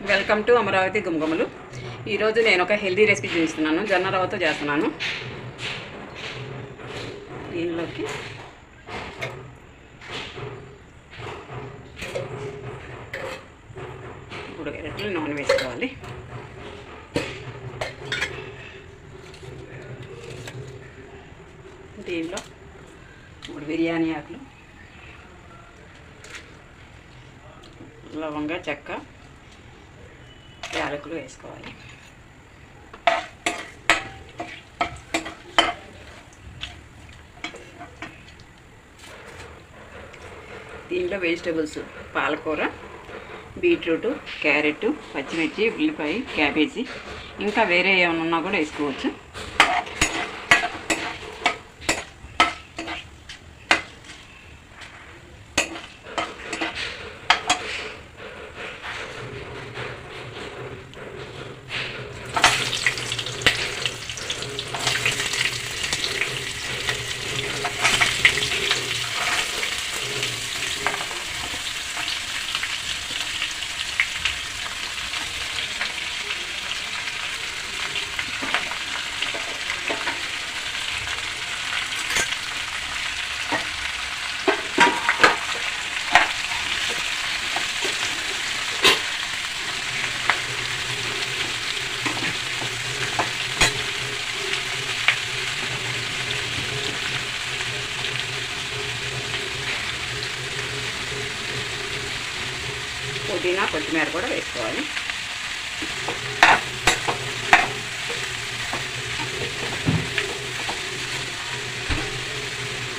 Welcome to Amaravati గుమగుమలు. ఈరోజు నేను ఒక హెల్దీ రెసిపీ చూపిస్తున్నాను. జొన్న రవ్వతో చేస్తున్నాను. దీనిలోకి ఇప్పుడు గరిటెలు నూనె వేసుకోవాలి. దీనిలో 3 బిర్యానీ ఆకులు, లవంగ, చెక్క, యాలకులు వేసుకోవాలి. దీంట్లో వెజిటబుల్స్ పాలకూర, బీట్రూట్, క్యారెట్, పచ్చిమిర్చి, ఉల్లిపాయ, క్యాబేజీ, ఇంకా వేరే ఏమైనా ఉన్నా కూడా వేసుకోవచ్చు. పుదీనా, కొత్తిమీర కూడా వేసుకోవాలి.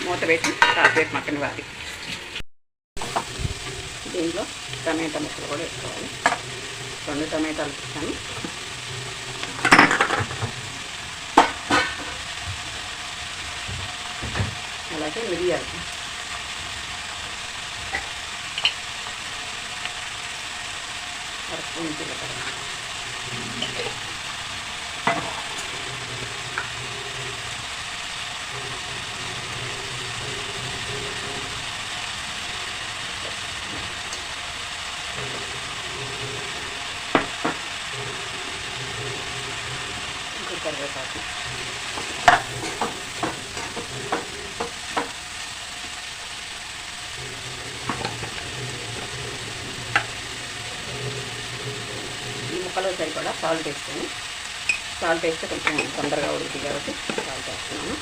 మూత పెట్టి కాసేపు మగ్గనివ్వాలి. దీంట్లో టమాటా ముక్కలు కూడా వేసుకోవాలి. 2 టమాటాలు ఇస్తాను. అలాగే మిరియాలు, అరస్పూన్ జీలకర్ర, కరివేపాకు, ముక్కలు సరిపడా సాల్ట్ వేస్తాను. సాల్ట్ వేస్తే కొంచెం తొందరగా ఉడుకుతుంది కాబట్టి సాల్ట్ వేస్తున్నాను.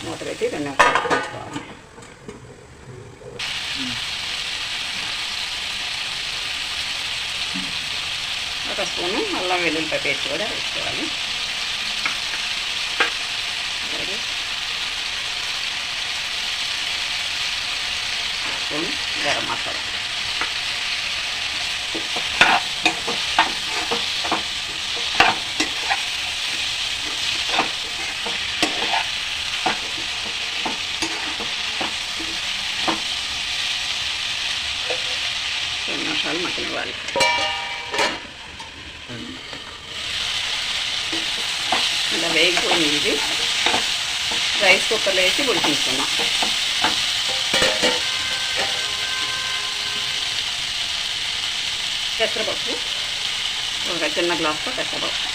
మూత పెట్టి 2 నిమిషాలు వేసుకోవాలి. ఒక స్పూను అల్లం వెల్లుల్లిపాయ పేస్ట్ కూడా వేసుకోవాలి. అలాగే స్పూన్ గరం మసాలా, మసాలా మగ్గనివ్వాలి. ఇలా వేగిపోయింది. ఇది రైస్ కుక్కర్లో వేసి ఉడికించుకున్నాం. పెసరపప్పు, ఒక చిన్న గ్లాస్తో పెసరపప్పు,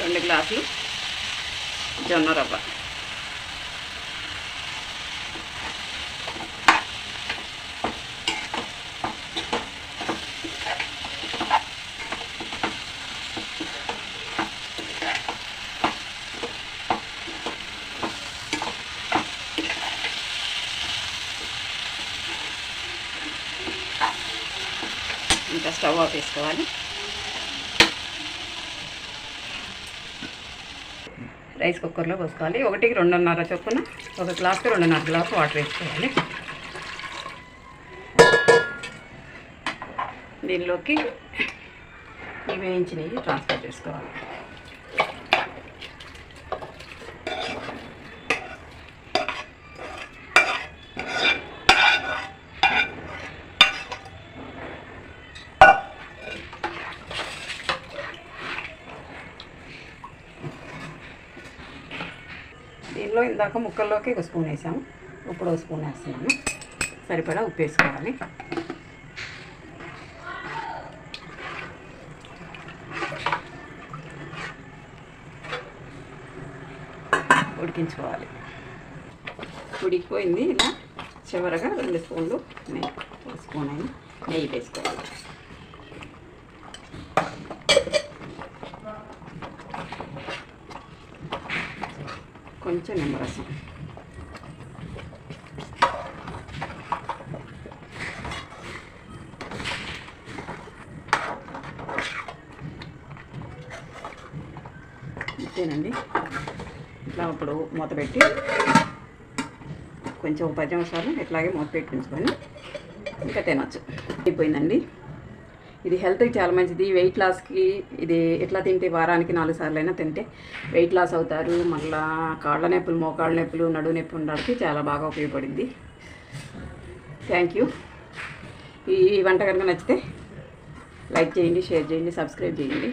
రెండు గ్లాసులు జొన్న రవ్వ, ఇంకా స్టవ్ ఆఫ్ వేసుకోవాలి. రైస్ కుక్కర్లో పోసుకోవాలి. 1కి 2.5 చొప్పున, ఒక గ్లాస్కి 2.5 గ్లాసు వాటర్ వేసుకోవాలి. దీనిలోకి ఈ వేయించినవి ట్రాన్స్ఫర్ చేసుకోవాలి. దీనిలో ఇందాక ముక్కల్లోకి ఒక స్పూన్ వేసాము, ఇప్పుడు ఒక స్పూన్ వేస్తున్నాను. సరిపడా ఉప్పు వేసుకోవాలి. ఉడికించుకోవాలి. ఉడికిపోయింది. ఇలా చివరగా 2 స్పూన్లు నెయ్యి, 1 స్పూన్ అయినా నెయ్యి వేసుకోవాలి. కొంచెం నిమ్మరసం, అంతేనండి. ఇట్లా ఇప్పుడు మూత పెట్టి కొంచెం 10 నిమిషాలు ఇట్లాగే మూత పెట్టి ఉంచుకొని ఇంకా తినొచ్చు. అయిపోయిందండి. ఇది హెల్త్కి చాలా మంచిది. వెయిట్ లాస్కి ఇది ఎట్లా తింటే వారానికి 4 సార్లు అయినా తింటే వెయిట్ లాస్ అవుతారు. మళ్ళీ కాళ్ళ నొప్పులు, మోకాళ్ళ నొప్పులు, నడువు నొప్పి ఉండడానికి చాలా బాగా ఉపయోగపడింది. Thank you. ఈ వంట కనుక నచ్చితే లైక్ చేయండి, షేర్ చేయండి, సబ్స్క్రైబ్ చేయండి.